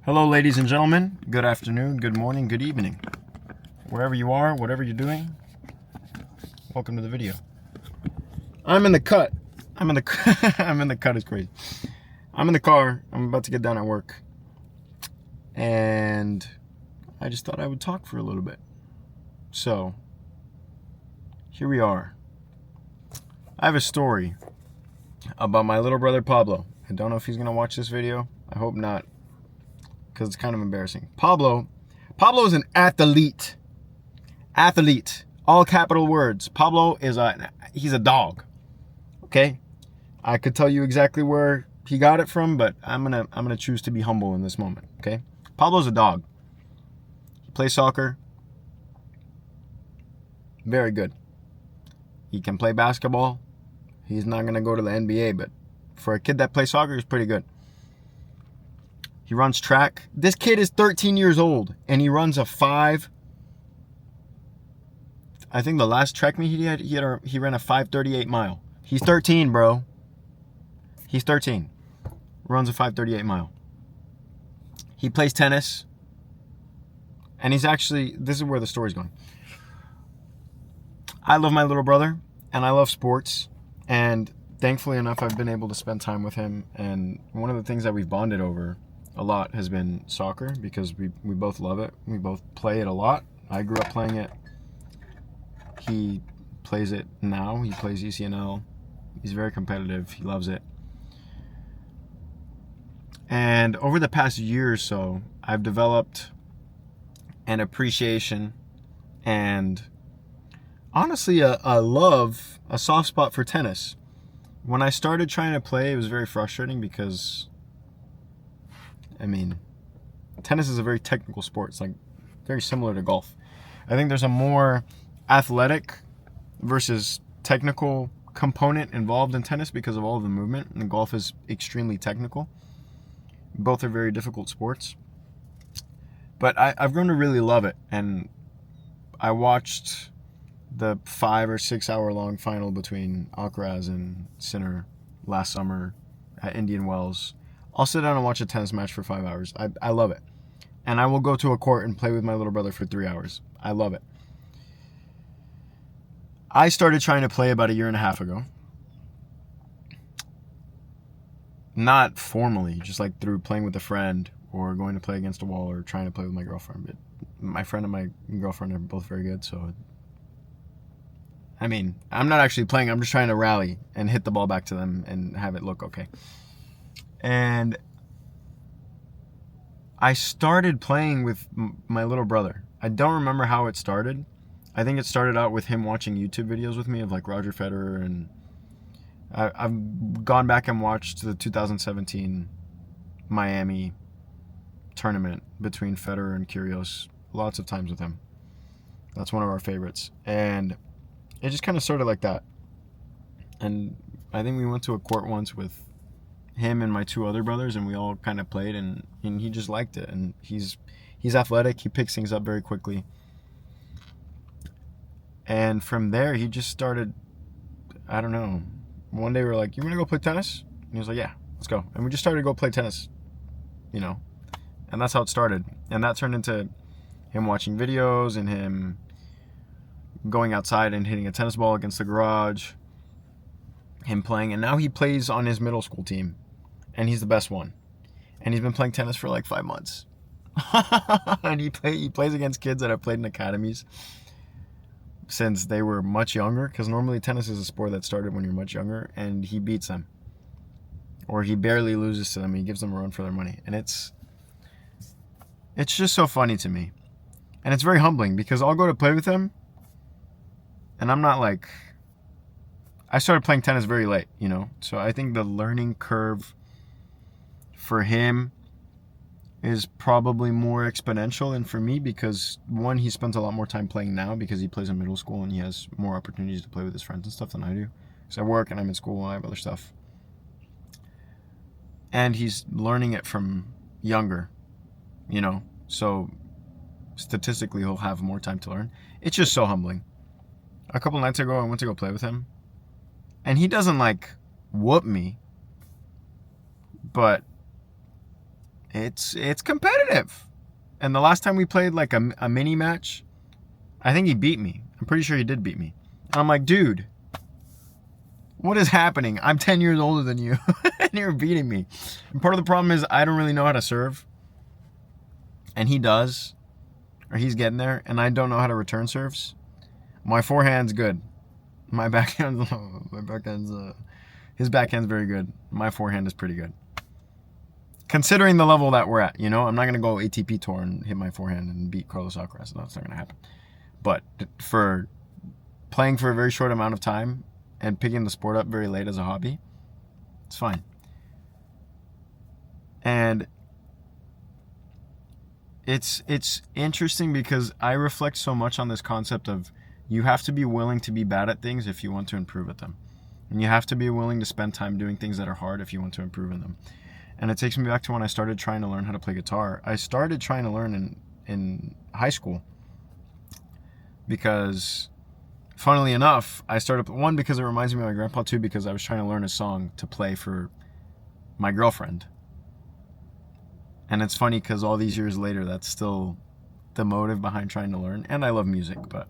Hello, ladies and gentlemen. Good afternoon, good morning, good evening. Wherever you are, whatever you're doing, welcome to the video. I'm in the cut. I'm in the cut is crazy. I'm in the car. I'm about to get done at work. And I just thought I would talk for a little bit. So, here we are. I have a story about my little brother Pablo. I don't know if he's going to watch this video. I hope not, because it's kind of embarrassing. Pablo is an athlete. Athlete. All capital words. Pablo is he's a dog. Okay? I could tell you exactly where he got it from, but I'm gonna choose to be humble in this moment. Okay? Pablo's a dog. He plays soccer. Very good. He can play basketball. He's not gonna go to the NBA, but for a kid that plays soccer, he's pretty good. He runs track. This kid is 13 years old, and he runs a 5. I think the last track meet he ran a 5:38 mile. He's 13, bro. He's 13. Runs a 5:38 mile. He plays tennis, and he's actually, this is where the story's going. I love my little brother, and I love sports, and thankfully enough, I've been able to spend time with him, and one of the things that we've bonded over a lot has been soccer, because we both love it. We both play it a lot. I grew up playing it. He plays it now. He plays ECNL. He's very competitive. He loves it. And over the past year or so, I've developed an appreciation and honestly a love, a soft spot for tennis. When I started trying to play, it was very frustrating because, I mean, tennis is a very technical sport. It's like very similar to golf. I think there's a more athletic versus technical component involved in tennis because of all of the movement, and golf is extremely technical. Both are very difficult sports. But I've grown to really love it, and I watched the 5 or 6 hour long final between Alcaraz and Sinner last summer at Indian Wells. I'll sit down and watch a tennis match for 5 hours. I love it. And I will go to a court and play with my little brother for 3 hours. I love it. I started trying to play about a year and a half ago. Not formally, just like through playing with a friend or going to play against a wall or trying to play with my girlfriend. But my friend and my girlfriend are both very good, so I mean, I'm not actually playing. I'm just trying to rally and hit the ball back to them and have it look okay. And I started playing with my little brother. I don't remember how it started. I think it started out with him watching YouTube videos with me of like Roger Federer, and I've gone back and watched the 2017 Miami tournament between Federer and Kyrgios lots of times with him. That's one of our favorites. And it just kind of started like that. And I think we went to a court once with him and my 2 other brothers, and we all kind of played, and he just liked it. And he's athletic. He picks things up very quickly. And from there, he just started, I don't know. One day we were like, "You want to go play tennis?" And he was like, "Yeah, let's go." And we just started to go play tennis, And that's how it started. And that turned into him watching videos and him going outside and hitting a tennis ball against the garage, him playing. And now he plays on his middle school team, and he's the best one. And he's been playing tennis for like 5 months. And he plays against kids that have played in academies since they were much younger, because normally tennis is a sport that started when you're much younger, and he beats them. Or he barely loses to them. He gives them a run for their money. And it's just so funny to me. And it's very humbling, because I'll go to play with him, and I'm not like, I started playing tennis very late, So I think the learning curve for him is probably more exponential than for me, because one, he spends a lot more time playing now because he plays in middle school and he has more opportunities to play with his friends and stuff than I do. Because I work and I'm in school and I have other stuff. And he's learning it from younger, So statistically, he'll have more time to learn. It's just so humbling. A couple nights ago, I went to go play with him, and he doesn't like whoop me, but it's competitive. And the last time we played like a mini match, I think he beat me. I'm pretty sure he did beat me. And I'm like, dude, what is happening? I'm 10 years older than you and you're beating me. And part of the problem is I don't really know how to serve. And he does, or he's getting there, and I don't know how to return serves. My forehand's good. My backhand's his backhand's very good. My forehand is pretty good. Considering the level that we're at, you know, I'm not going to go ATP tour and hit my forehand and beat Carlos Alcaraz. That's not going to happen. But for playing for a very short amount of time and picking the sport up very late as a hobby, it's fine. And it's interesting because I reflect so much on this concept of you have to be willing to be bad at things if you want to improve at them. And you have to be willing to spend time doing things that are hard if you want to improve in them. And it takes me back to when I started trying to learn how to play guitar. I started trying to learn in high school because, funnily enough, I started, one, because it reminds me of my grandpa, two, because I was trying to learn a song to play for my girlfriend. And it's funny because all these years later, that's still the motive behind trying to learn. And I love music, but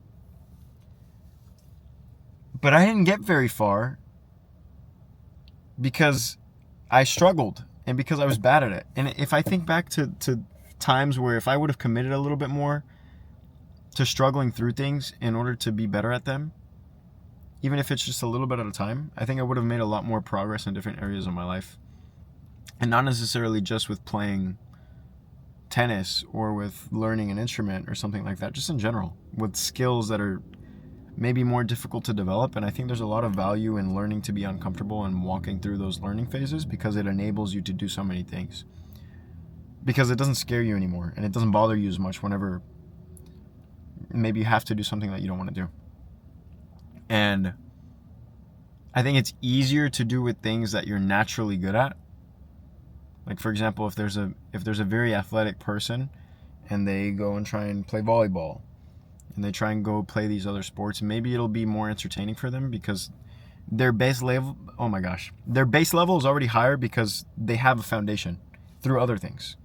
I didn't get very far because I struggled and because I was bad at it. And if I think back to times where if I would have committed a little bit more to struggling through things in order to be better at them, even if it's just a little bit at a time, I think I would have made a lot more progress in different areas of my life. And not necessarily just with playing tennis or with learning an instrument or something like that, just in general, with skills that are maybe more difficult to develop. And I think there's a lot of value in learning to be uncomfortable and walking through those learning phases because it enables you to do so many things. Because it doesn't scare you anymore and it doesn't bother you as much whenever maybe you have to do something that you don't want to do. And I think it's easier to do with things that you're naturally good at. Like, for example, if there's a very athletic person and they go and try and play volleyball and they try and go play these other sports, maybe it'll be more entertaining for them because their base level is already higher because they have a foundation through other things.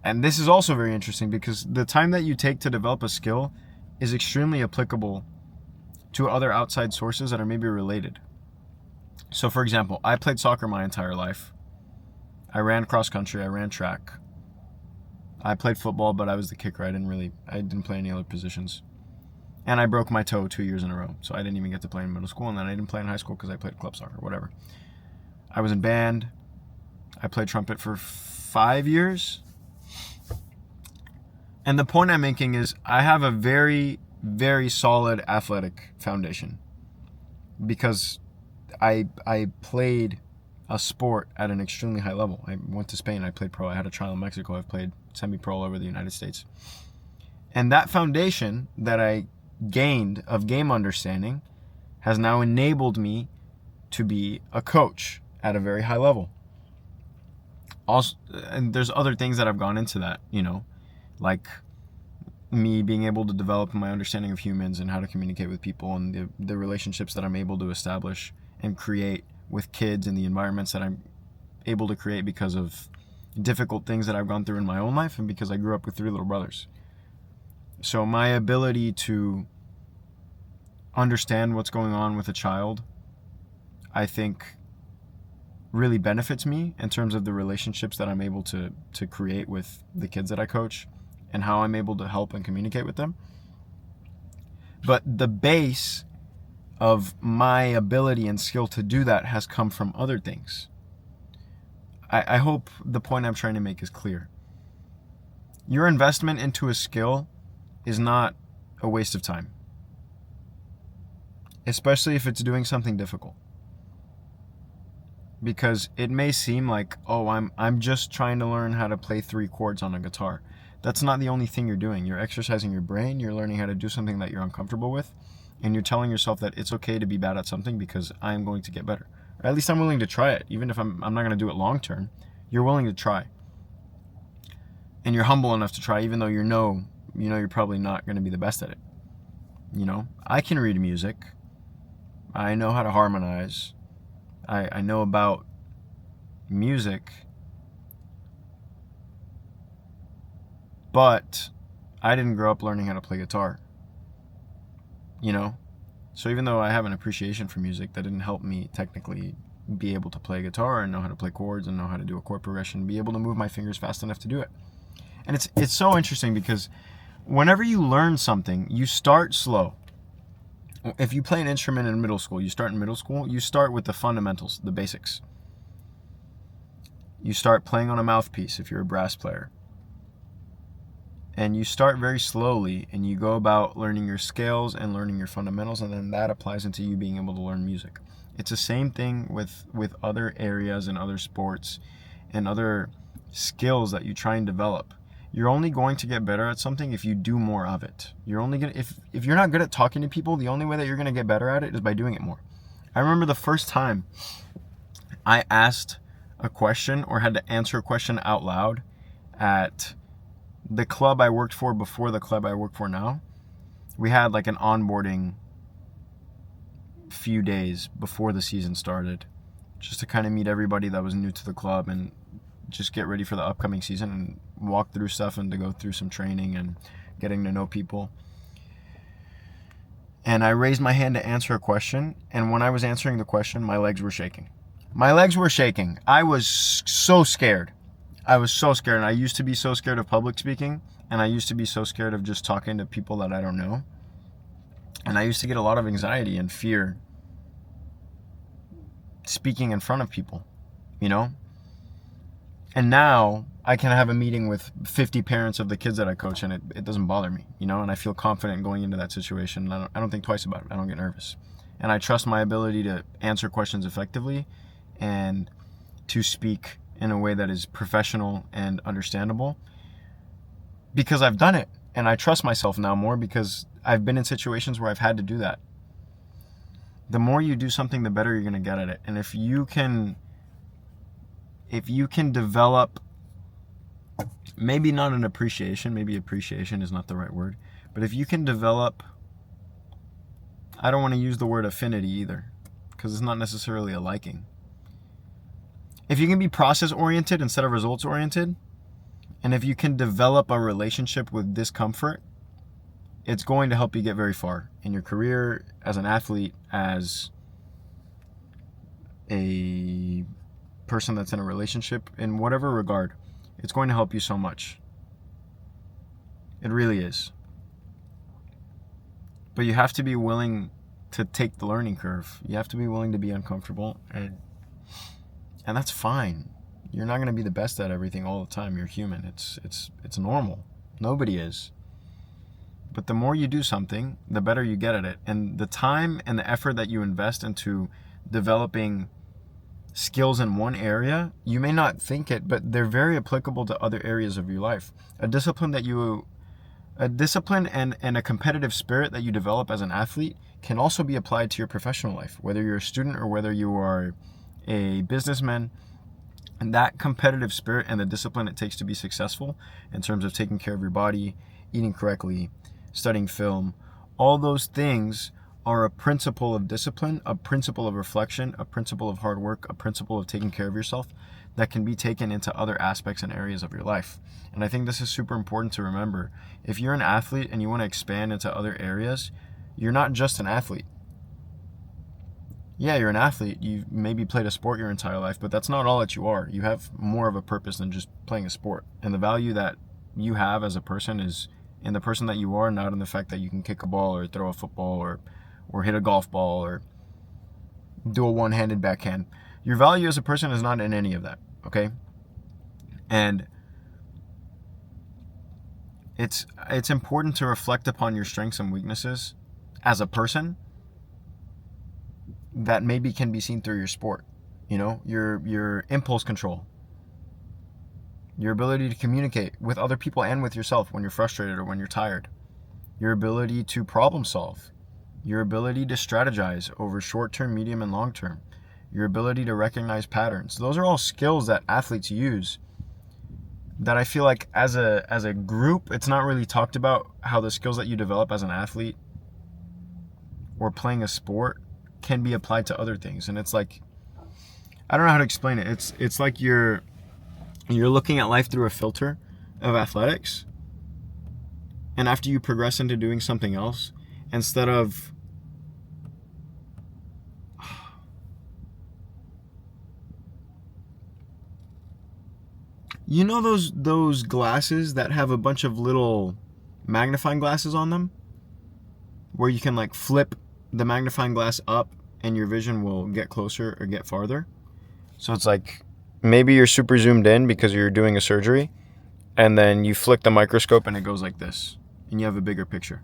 And this is also very interesting because the time that you take to develop a skill is extremely applicable to other outside sources that are maybe related. So, for example, I played soccer my entire life. I ran cross country, I ran track. I played football, but I was the kicker. I didn't play any other positions. And I broke my toe 2 years in a row, so I didn't even get to play in middle school, and then I didn't play in high school because I played club soccer, whatever. I was in band. I played trumpet for 5 years. And the point I'm making is I have a very, very solid athletic foundation because I played a sport at an extremely high level. I went to Spain, I played pro, I had a trial in Mexico, I've played semi-pro all over the United States. And that foundation that I gained of game understanding has now enabled me to be a coach at a very high level. Also, and there's other things that have gone into that, you know, like me being able to develop my understanding of humans and how to communicate with people and the relationships that I'm able to establish and create with kids and the environments that I'm able to create because of difficult things that I've gone through in my own life and because I grew up with 3 little brothers. So my ability to understand what's going on with a child, I think, really benefits me in terms of the relationships that I'm able to create with the kids that I coach and how I'm able to help and communicate with them. But the base of my ability and skill to do that has come from other things. I hope the point I'm trying to make is clear. Your investment into a skill is not a waste of time, especially if it's doing something difficult. Because it may seem like, oh, I'm just trying to learn how to play 3 chords on a guitar. That's not the only thing you're doing. You're exercising your brain, you're learning how to do something that you're uncomfortable with, and you're telling yourself that it's okay to be bad at something because I'm going to get better. Or at least I'm willing to try it. Even if I'm not going to do it long term, you're willing to try. And you're humble enough to try even though you know you're probably not going to be the best at it. You know, I can read music. I know how to harmonize. I know about music. But I didn't grow up learning how to play guitar, you know? So even though I have an appreciation for music, that didn't help me technically be able to play guitar and know how to play chords and know how to do a chord progression, be able to move my fingers fast enough to do it. And it's so interesting because whenever you learn something, you start slow. If you play an instrument in middle school, you start with the fundamentals, the basics. You start playing on a mouthpiece if you're a brass player. And you start very slowly, and you go about learning your scales and learning your fundamentals, and then that applies into you being able to learn music. It's the same thing with other areas and other sports and other skills that you try and develop. You're only going to get better at something if you do more of it. You're only gonna if you're not good at talking to people, the only way that you're gonna get better at it is by doing it more. I remember the first time I asked a question or had to answer a question out loud at the club I worked for before the club I work for now. We had like an onboarding few days before the season started, just to kind of meet everybody that was new to the club and just get ready for the upcoming season and walk through stuff and to go through some training and getting to know people. And I raised my hand to answer a question, and when I was answering the question, my legs were shaking. I was so scared. And I used to be so scared of public speaking, and I used to be so scared of just talking to people that I don't know. And I used to get a lot of anxiety and fear speaking in front of people, you know? And now I can have a meeting with 50 parents of the kids that I coach, and it doesn't bother me, you know? And I feel confident going into that situation. I don't think twice about it. I don't get nervous. And I trust my ability to answer questions effectively and to speak in a way that is professional and understandable because I've done it. And I trust myself now more because I've been in situations where I've had to do that. The more you do something, the better you're going to get at it. And if you can develop, maybe not an appreciation, maybe appreciation is not the right word, but if you can develop, I don't want to use the word affinity either, because it's not necessarily a liking. If you can be process-oriented instead of results-oriented, and if you can develop a relationship with discomfort, it's going to help you get very far in your career, as an athlete, as a person that's in a relationship, in whatever regard. It's going to help you so much. It really is. But you have to be willing to take the learning curve. You have to be willing to be uncomfortable, and that's fine. You're not going to be the best at everything all the time. You're human. It's normal. Nobody is. But the more you do something, the better you get at it. And the time and the effort that you invest into developing skills in one area, you may not think it, but they're very applicable to other areas of your life. A discipline and a competitive spirit that you develop as an athlete can also be applied to your professional life, whether you're a student or whether you are a businessman. And that competitive spirit and the discipline it takes to be successful in terms of taking care of your body, eating correctly, studying film, all those things are a principle of discipline, a principle of reflection, a principle of hard work, a principle of taking care of yourself that can be taken into other aspects and areas of your life. And I think this is super important to remember. If you're an athlete and you want to expand into other areas, you're not just an athlete. Yeah, you're an athlete. You've maybe played a sport your entire life, but that's not all that you are. You have more of a purpose than just playing a sport. And the value that you have as a person is in the person that you are, not in the fact that you can kick a ball or throw a football or hit a golf ball or do a one-handed backhand. Your value as a person is not in any of that, okay? And it's important to reflect upon your strengths and weaknesses as a person that maybe can be seen through your sport. You know, your impulse control, your ability to communicate with other people and with yourself when you're frustrated or when you're tired, your ability to problem solve, your ability to strategize over short-term, medium, and long-term, your ability to recognize patterns. Those are all skills that athletes use that I feel like as a group, it's not really talked about how the skills that you develop as an athlete or playing a sport can be applied to other things. And it's like, I don't know how to explain it. It's like you're looking at life through a filter of athletics, And after you progress into doing something else, instead of you know those glasses that have a bunch of little magnifying glasses on them, where you can like flip the magnifying glass up and your vision will get closer or get farther. So it's like maybe you're super zoomed in because you're doing a surgery, and then you flick the microscope and it goes like this, and you have a bigger picture.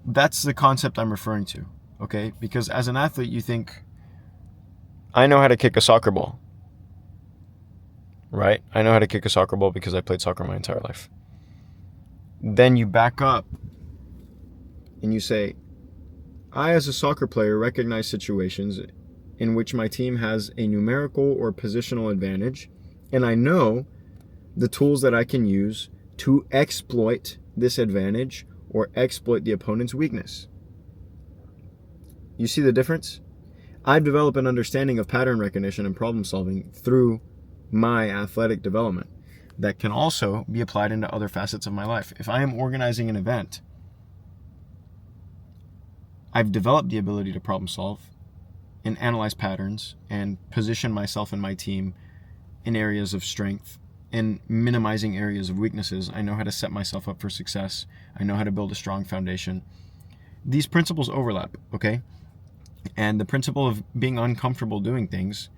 That's the concept I'm referring to, okay? Because as an athlete, you think, I know how to kick a soccer ball, right? I know how to kick a soccer ball because I played soccer my entire life. Then you back up and you say, I, as a soccer player, recognize situations in which my team has a numerical or positional advantage, and I know the tools that I can use to exploit this advantage or exploit the opponent's weakness. You see the difference? I've developed an understanding of pattern recognition and problem solving through my athletic development that can also be applied into other facets of my life. If I am organizing an event, I've developed the ability to problem solve and analyze patterns and position myself and my team in areas of strength and minimizing areas of weaknesses. I know how to set myself up for success. I know how to build a strong foundation. These principles overlap, okay? And the principle of being uncomfortable doing things,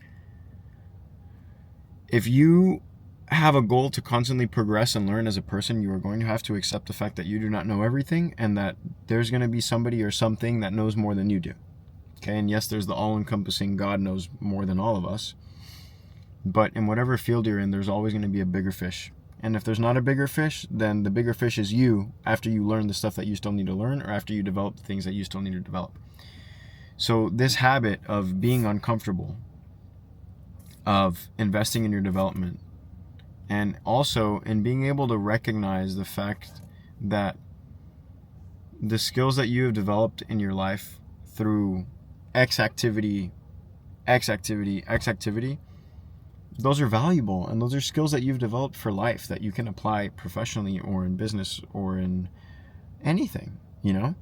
if you have a goal to constantly progress and learn as a person, you are going to have to accept the fact that you do not know everything and that there's going to be somebody or something that knows more than you do. Okay, and yes, there's the all-encompassing God knows more than all of us. But in whatever field you're in, there's always going to be a bigger fish. And if there's not a bigger fish, then the bigger fish is you after you learn the stuff that you still need to learn or after you develop the things that you still need to develop. So this habit of being uncomfortable, of investing in your development, and also in being able to recognize the fact that the skills that you have developed in your life through X activity, those are valuable, and those are skills that you've developed for life that you can apply professionally or in business or in anything, you know?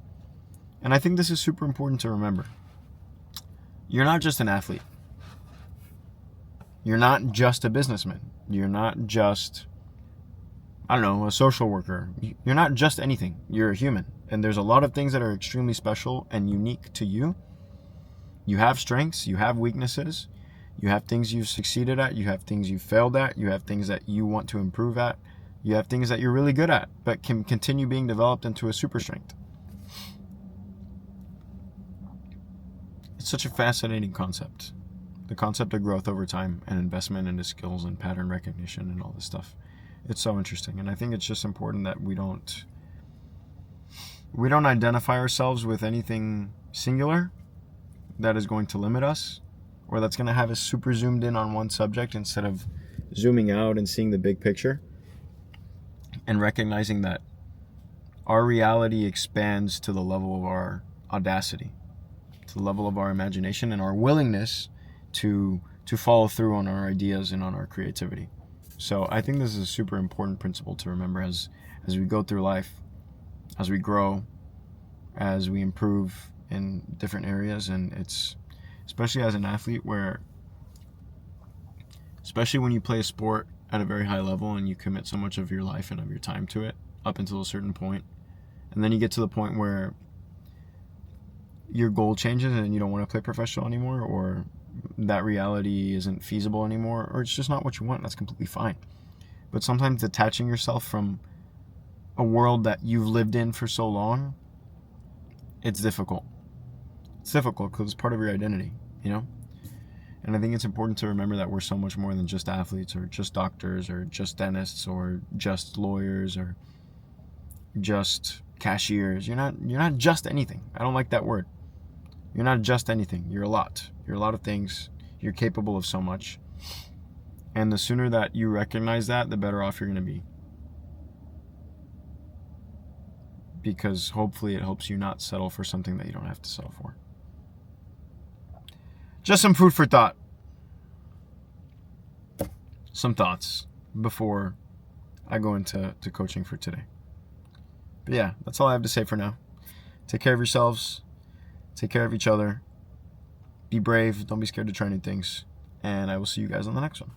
And I think this is super important to remember. You're not just an athlete. You're not just a businessman. You're not just, I don't know, a social worker. You're not just anything. You're a human. And there's a lot of things that are extremely special and unique to you. You have strengths. You have weaknesses. You have things you've succeeded at. You have things you've failed at. You have things that you want to improve at. You have things that you're really good at, but can continue being developed into a super strength. It's such a fascinating concept. The concept of growth over time and investment into skills and pattern recognition and all this stuff. It's so interesting. And I think it's just important that we don't identify ourselves with anything singular that is going to limit us or that's going to have us super zoomed in on one subject instead of zooming out and seeing the big picture and recognizing that our reality expands to the level of our audacity, to the level of our imagination and our willingness to follow through on our ideas and on our creativity. So I think this is a super important principle to remember as we go through life, as we grow, as we improve in different areas. And it's especially as an athlete where, especially when you play a sport at a very high level and you commit so much of your life and of your time to it up until a certain point, and then you get to the point where your goal changes and you don't want to play professional anymore, or that reality isn't feasible anymore, or it's just not what you want. That's completely fine. But sometimes detaching yourself from a world that you've lived in for so long, it's difficult. It's difficult because it's part of your identity, you know? And I think it's important to remember that we're so much more than just athletes or just doctors or just dentists or just lawyers or just cashiers. You're not just anything. I don't like that word. You're not just anything. You're a lot. You're a lot of things. You're capable of so much. And the sooner that you recognize that, the better off you're going to be. Because hopefully it helps you not settle for something that you don't have to settle for. Just some food for thought. Some thoughts before I go into coaching for today. But yeah, that's all I have to say for now. Take care of yourselves. Take care of each other. Be brave. Don't be scared to try new things. And I will see you guys on the next one.